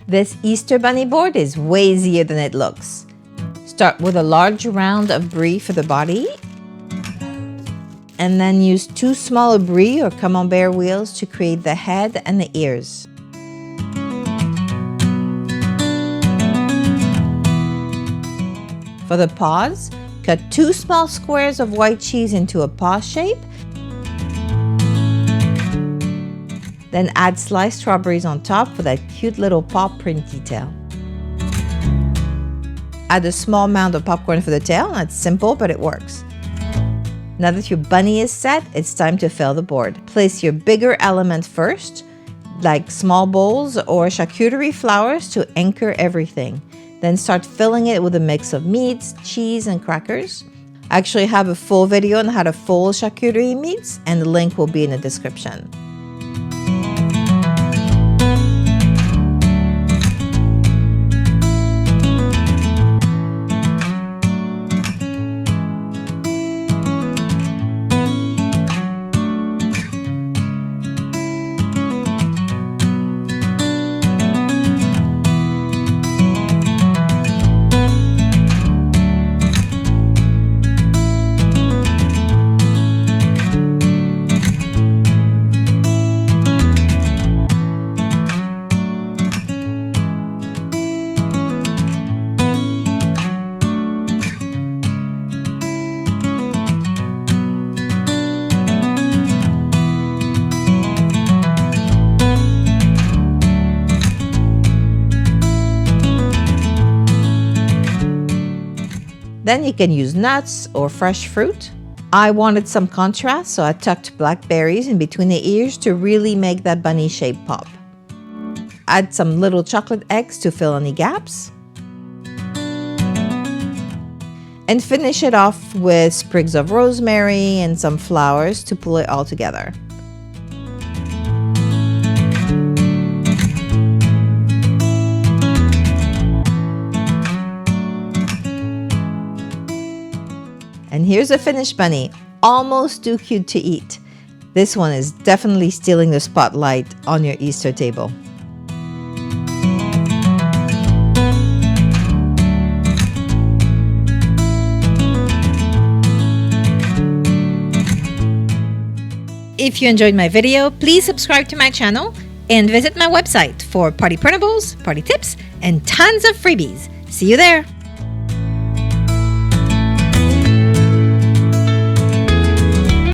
This Easter bunny board is way easier than it looks. Start with a large round of brie for the body, and then use 2 smaller brie or camembert wheels to create the head and the ears. For the paws, cut 2 small squares of white cheese into a paw shape. Then add sliced strawberries on top for that cute little paw print detail. Add a small amount of popcorn for the tail. That's simple, but it works. Now that your bunny is set, it's time to fill the board. Place your bigger element first, like small bowls or charcuterie flowers to anchor everything. Then start filling it with a mix of meats, cheese, and crackers. I actually have a full video on how to fold charcuterie meats, and the link will be in the description. Then you can use nuts or fresh fruit. I wanted some contrast, so I tucked blackberries in between the ears to really make that bunny shape pop. Add some little chocolate eggs to fill any gaps. And finish it off with sprigs of rosemary and some flowers to pull it all together. And here's a finished bunny, almost too cute to eat. This one is definitely stealing the spotlight on your Easter table. If you enjoyed my video, please subscribe to my channel and visit my website for party printables, party tips, and tons of freebies. See you there!